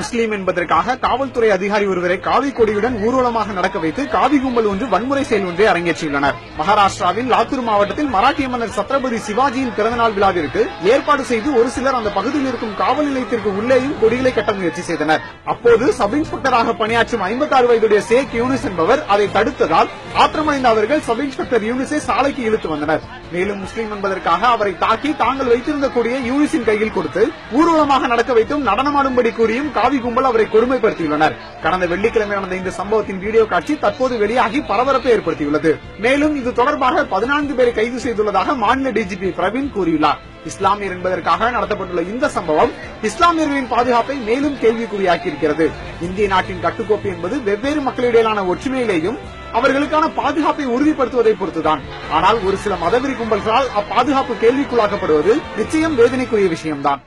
முஸ்லீம் என்பதற்காக காவல்துறை அதிகாரி ஒருவரை காவி கொடியுடன் ஊர்வலமாக நடக்க வைத்து காவி கும்பல் ஒன்று வன்முறை செயல் ஒன்றை அரங்கேற்றியுள்ளனர். மகாராஷ்டிராவில் லாத்தூர் மாவட்டத்தில் மராட்டிய மன்னர் சத்ரபதி சிவாஜியின் பிறந்தநாள் விழாவிற்கு ஏற்பாடு செய்து ஒரு சிலர் அந்த பகுதியில் இருக்கும் காவல் நிலையத்திற்கு உள்ளேயும் கொடிகளை கட்ட முயற்சி செய்தனர். அப்போது சப் இன்ஸ்பெக்டராக பணியாற்றும் 56 வயதுடைய ஷேக் யூனிஸ் என்பவர் அதை தடுத்ததால் ஆத்திரமடைந்த அவர்கள் சப் இன்ஸ்பெக்டர் யூனிஸை சாலைக்கு இழுத்து வந்தனர். மேலும் முஸ்லீம் என்பதற்காக அவரை தாக்கி தாங்கள் வைத்திருந்த கொடியை யூனிஸின் கையில் கொடுத்து ஊர்வலமாக நடக்க வைத்தும் நடனமாடும்படி கூறியும் காவி கும்பல் அவரை கொடுமைப்படுத்தியுள்ளனர். கடந்த வெள்ளிக்கிழமை நடந்த இந்த சம்பவத்தின் வீடியோ காட்சி தற்போது வெளியாகி பரபரப்பை ஏற்படுத்தியுள்ளது. மேலும் இது தொடர்பாக 14 பேரை கைது செய்துள்ளதாக மாநில டிஜிபி பிரவீன் கூறியுள்ளார். இஸ்லாமியர் என்பதற்காக நடத்தப்பட்டுள்ள இந்த சம்பவம் இஸ்லாமியர்களின் பாதுகாப்பை மேலும் கேள்விக்குறியாக்கியிருக்கிறது. இந்திய நாட்டின் கட்டுக்கோப்பு என்பது வெவ்வேறு மக்களிடையிலான ஒற்றுமையிலேயும் அவர்களுக்கான பாதுகாப்பை உறுதிப்படுத்துவதை பொறுத்துதான். ஆனால் ஒரு சில மதவெறி கும்பல்களால் அப்பாதுகாப்பு கேள்விக்குள்ளாக்கப்படுவது நிச்சயம் வேதனைக்குரிய விஷயம்தான்.